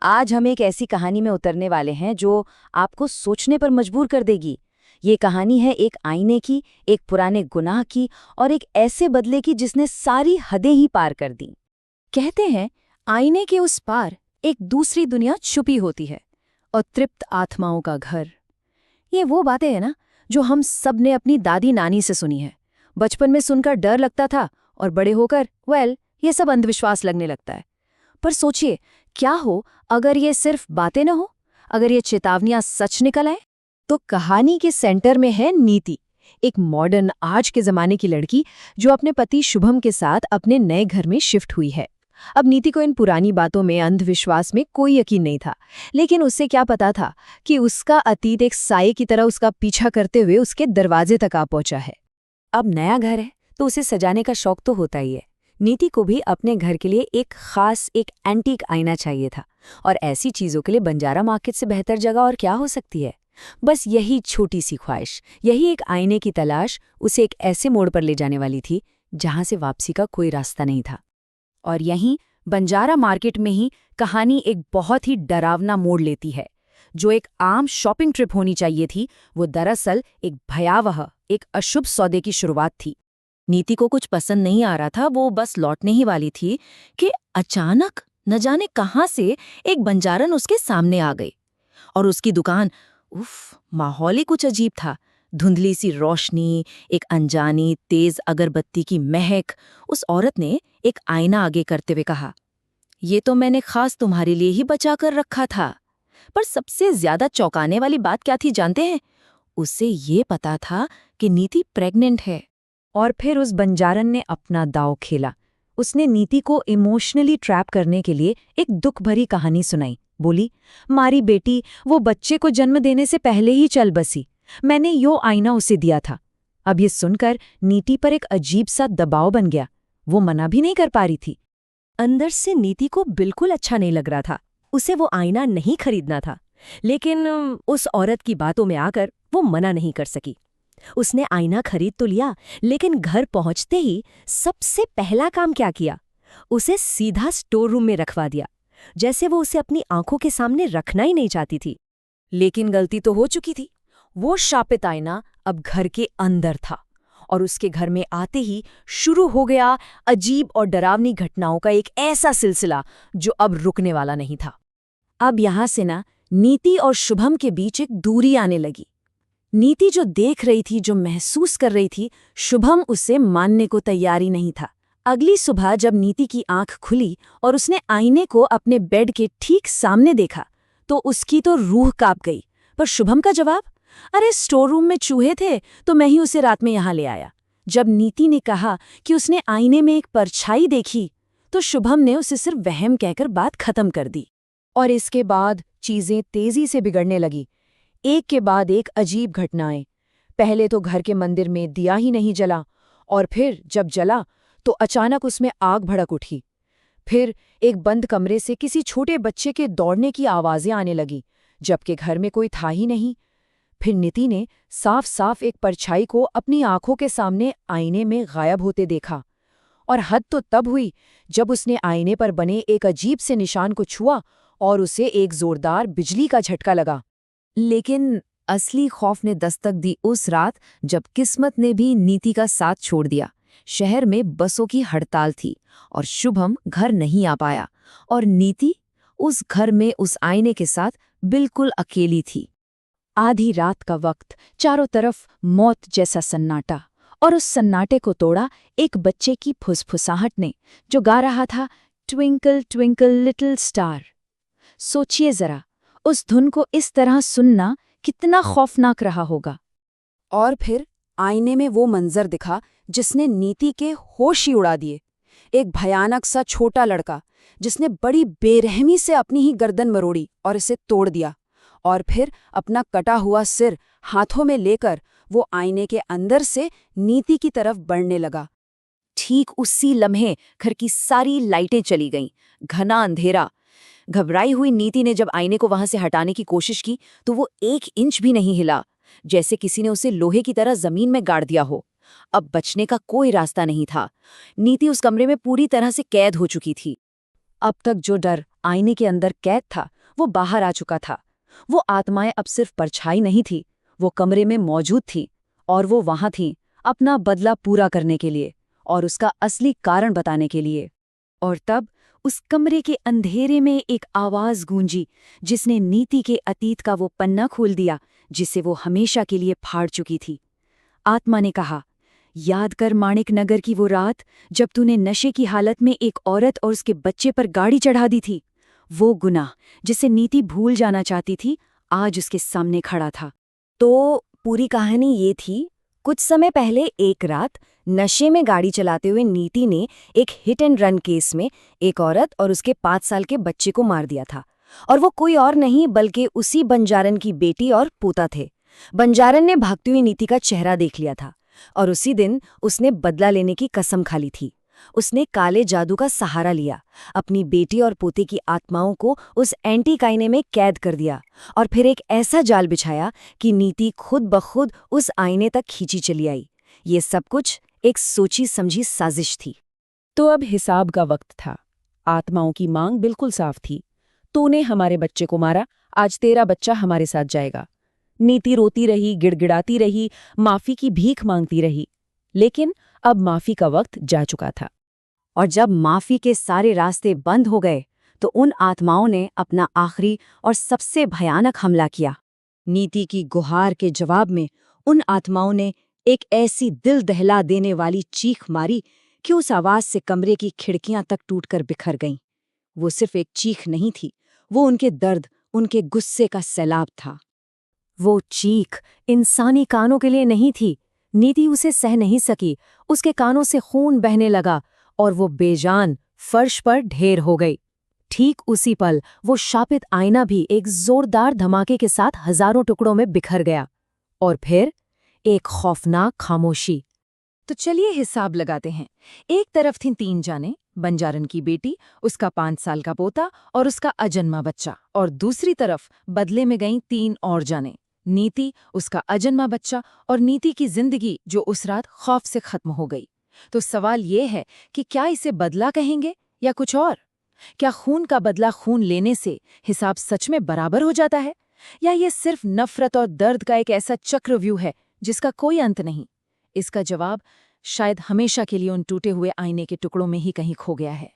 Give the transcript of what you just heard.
आज हम एक ऐसी कहानी में उतरने वाले हैं जो आपको सोचने पर मजबूर कर देगी। ये कहानी है एक आईने की, एक पुराने गुनाह की और एक ऐसे बदले की जिसने सारी हदें ही पार कर दी। कहते हैं आईने के उस पार एक दूसरी दुनिया छुपी होती है और तृप्त आत्माओं का घर। ये वो बातें हैं ना जो हम सब ने अपनी दादी नानी से सुनी है। बचपन में सुनकर डर लगता था और बड़े होकर ये सब अंधविश्वास लगने लगता है। पर सोचिए, क्या हो अगर ये सिर्फ बातें न हो, अगर ये चेतावनियां सच निकल आए। तो कहानी के सेंटर में है नीति, एक मॉडर्न आज के जमाने की लड़की जो अपने पति शुभम के साथ अपने नए घर में शिफ्ट हुई है। अब नीति को इन पुरानी बातों में, अंधविश्वास में कोई यकीन नहीं था, लेकिन उससे क्या पता था कि उसका अतीत एक साये की तरह उसका पीछा करते हुए उसके दरवाजे तक आ पहुंचा है। अब नया घर है तो उसे सजाने का शौक तो होता ही है। नीति को भी अपने घर के लिए एक खास, एक एंटीक आईना चाहिए था, और ऐसी चीजों के लिए बंजारा मार्केट से बेहतर जगह और क्या हो सकती है। बस यही छोटी सी ख्वाहिश, यही एक आईने की तलाश उसे एक ऐसे मोड़ पर ले जाने वाली थी जहां से वापसी का कोई रास्ता नहीं था। और यहीं बंजारा मार्केट में ही कहानी एक बहुत ही डरावना मोड़ लेती है। जो एक आम शॉपिंग ट्रिप होनी चाहिए थी, वो दरअसल एक भयावह, एक अशुभ सौदे की शुरुआत थी। नीति को कुछ पसंद नहीं आ रहा था, वो बस लौटने ही वाली थी कि अचानक न जाने कहां से एक बंजारन उसके सामने आ गई। और उसकी दुकान, माहौल ही कुछ अजीब था। धुंधली सी रोशनी, एक अनजानी तेज अगरबत्ती की महक। उस औरत ने एक आईना आगे करते हुए कहा, ये तो मैंने खास तुम्हारे लिए ही बचा कर रखा था। पर सबसे ज्यादा चौंकाने वाली बात क्या थी जानते हैं? उसे ये पता था कि नीति प्रेग्नेंट है। और फिर उस बंजारन ने अपना दांव खेला। उसने नीति को इमोशनली ट्रैप करने के लिए एक दुख भरी कहानी सुनाई। बोली, मारी बेटी वो बच्चे को जन्म देने से पहले ही चल बसी। मैंने यो आईना उसे दिया था। अब ये सुनकर नीति पर एक अजीब सा दबाव बन गया। वो मना भी नहीं कर पा रही थी। अंदर से नीति को बिल्कुल अच्छा नहीं लग रहा था। उसे वो आईना नहीं खरीदना था, लेकिन उस औरत की बातों में आकर वो मना नहीं कर सकी। उसने आईना खरीद तो लिया, लेकिन घर पहुंचते ही सबसे पहला काम क्या किया? उसे सीधा स्टोर रूम में रखवा दिया, जैसे वो उसे अपनी आंखों के सामने रखना ही नहीं चाहती थी। लेकिन गलती तो हो चुकी थी। वो शापित आईना अब घर के अंदर था, और उसके घर में आते ही शुरू हो गया अजीब और डरावनी घटनाओं का एक ऐसा सिलसिला जो अब रुकने वाला नहीं था। अब यहां से ना नीति और शुभम के बीच एक दूरी आने लगी। नीति जो देख रही थी, जो महसूस कर रही थी, शुभम उसे मानने को तैयार ही नहीं था। अगली सुबह जब नीति की आंख खुली और उसने आईने को अपने बेड के ठीक सामने देखा, तो उसकी तो रूह कांप गई। पर शुभम का जवाब, अरे स्टोर रूम में चूहे थे तो मैं ही उसे रात में यहां ले आया। जब नीति ने कहा कि उसने आईने में एक परछाई देखी, तो शुभम ने उसे सिर्फ वहम कहकर बात खत्म कर दी। और इसके बाद चीजें तेजी से बिगड़ने लगी। एक के बाद एक अजीब घटनाएं। पहले तो घर के मंदिर में दिया ही नहीं जला, और फिर जब जला तो अचानक उसमें आग भड़क उठी। फिर एक बंद कमरे से किसी छोटे बच्चे के दौड़ने की आवाजें आने लगी, जबकि घर में कोई था ही नहीं। फिर नीति ने साफ साफ एक परछाई को अपनी आंखों के सामने आईने में गायब होते देखा। और हद तो तब हुई जब उसने आईने पर बने एक अजीब से निशान को छुआ और उसे एक जोरदार बिजली का झटका लगा। लेकिन असली खौफ ने दस्तक दी उस रात जब किस्मत ने भी नीति का साथ छोड़ दिया। शहर में बसों की हड़ताल थी और शुभम घर नहीं आ पाया, और नीति उस घर में उस आईने के साथ बिल्कुल अकेली थी। आधी रात का वक्त, चारों तरफ मौत जैसा सन्नाटा, और उस सन्नाटे को तोड़ा एक बच्चे की फुसफुसाहट ने, जो गा रहा था, ट्विंकल ट्विंकल लिटिल स्टार। सोचिए जरा, उस धुन को इस तरह सुनना कितना खौफनाक रहा होगा। और फिर आईने में वो मंजर दिखा जिसने नीति के होश ही उड़ा दिए। एक भयानक सा छोटा लड़का जिसने बड़ी बेरहमी से अपनी ही गर्दन मरोड़ी और इसे तोड़ दिया। और फिर अपना कटा हुआ सिर हाथों में लेकर वो आईने के अंदर से नीति की तरफ बढ़ने लगा। ठीक उसी लम्हे घर की सारी लाइटें चली गईं, घना अंधेरा। घबराई हुई नीति ने जब आईने को वहां से हटाने की कोशिश की तो वो 1 इंच भी नहीं हिला, जैसे किसी ने उसे लोहे की तरह जमीन में गाड़ दिया हो। अब बचने का कोई रास्ता नहीं था। नीति उस कमरे में पूरी तरह से कैद हो चुकी थी। अब तक जो डर आईने के अंदर कैद था वो बाहर आ चुका था। वो आत्माएं अब सिर्फ परछाई नहीं थी, वो कमरे में मौजूद थी और वो वहां थी अपना बदला पूरा करने के लिए और उसका असली कारण बताने के लिए। और तब उस कमरे के अंधेरे में एक आवाज गूंजी जिसने नीति के अतीत का वो पन्ना खोल दिया जिसे वो हमेशा के लिए फाड़ चुकी थी। आत्मा ने कहा, याद कर माणिक नगर की वो रात जब तूने नशे की हालत में एक औरत और उसके बच्चे पर गाड़ी चढ़ा दी थी। वो गुनाह जिसे नीति भूल जाना चाहती थी आज उसके सामने खड़ा था। तो पूरी कहानी ये थी, कुछ समय पहले एक रात नशे में गाड़ी चलाते हुए नीति ने एक हिट एंड रन केस में एक औरत और उसके 5 साल के बच्चे को मार दिया था। और वो कोई और नहीं बल्कि उसी बंजारन की बेटी और पोता थे। बंजारन ने भागती हुई नीति का चेहरा देख लिया था और उसी दिन उसने बदला लेने की कसम खा ली थी। उसने काले जादू का सहारा लिया, अपनी बेटी और पोते की आत्माओं को उस एंटी काइने में कैद कर दिया और फिर एक ऐसा जाल बिछाया कि नीति खुद ब खुद उस आईने तक खींची चली आई। ये सब कुछ एक सोची समझी साजिश थी। तो अब हिसाब का वक्त था। आत्माओं की मांग बिल्कुल साफ थी। तूने हमारे बच्चे को मारा, आज तेरा बच्चा हमारे साथ जाएगा। नीति रोती रही, गिड़गिड़ाती रही, माफी की भीख मांगती रही, लेकिन अब माफी का वक्त जा चुका था। और जब माफी के सारे रास्ते बंद हो गए तो उन आत्माओं ने अपना आखिरी और सबसे भयानक हमला किया। नीति की गुहार के जवाब में उन आत्माओं ने एक ऐसी दिल दहला देने वाली चीख मारी कि उस आवाज से कमरे की खिड़कियां तक टूटकर बिखर गईं। वो सिर्फ एक चीख नहीं थी, वो उनके दर्द, उनके गुस्से का सैलाब था। वो चीख इंसानी कानों के लिए नहीं थी। नीति उसे सह नहीं सकी, उसके कानों से खून बहने लगा और वो बेजान फर्श पर ढेर हो गई। ठीक उसी पल वो शापित आईना भी एक जोरदार धमाके के साथ हजारों टुकड़ों में बिखर गया। और फिर एक खौफनाक खामोशी। तो चलिए हिसाब लगाते हैं। एक तरफ थीं 3 जाने, बंजारन की बेटी, उसका 5 साल का पोता और उसका अजन्मा बच्चा, और दूसरी तरफ बदले में गईं 3 और जाने, नीति, उसका अजन्मा बच्चा और नीति की जिंदगी जो उस रात खौफ से खत्म हो गई। तो सवाल ये है कि क्या इसे बदला कहेंगे या कुछ और? क्या खून का बदला खून लेने से हिसाब सच में बराबर हो जाता है, या ये सिर्फ नफरत और दर्द का एक ऐसा चक्रव्यूह है जिसका कोई अंत नहीं? इसका जवाब शायद हमेशा के लिए उन टूटे हुए आईने के टुकड़ों में ही कहीं खो गया है।